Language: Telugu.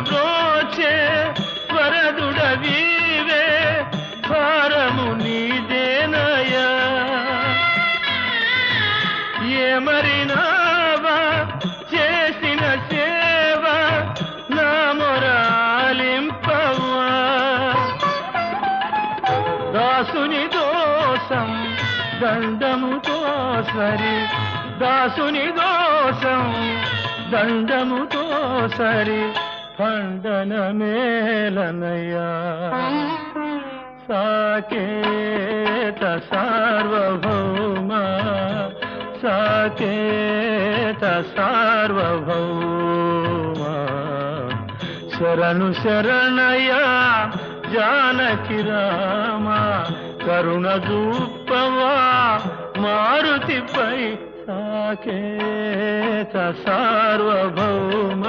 బ్రోచే వరదుడవీవే భారము నీదేనయా ఏమరినావా చేసిన సేవ నా మొరాలింపవా దాసుని దోషం దండముతో సరి దాసుని దోషం దండముతో సరి ఖండన మేలనయ్యా సాకేత సార్వభౌమ సాకేత సార్వభౌమ శరణు శరణయ జానకి రామ కరుణ చూపవా మారుతిపై సాకేత సార్వభౌమ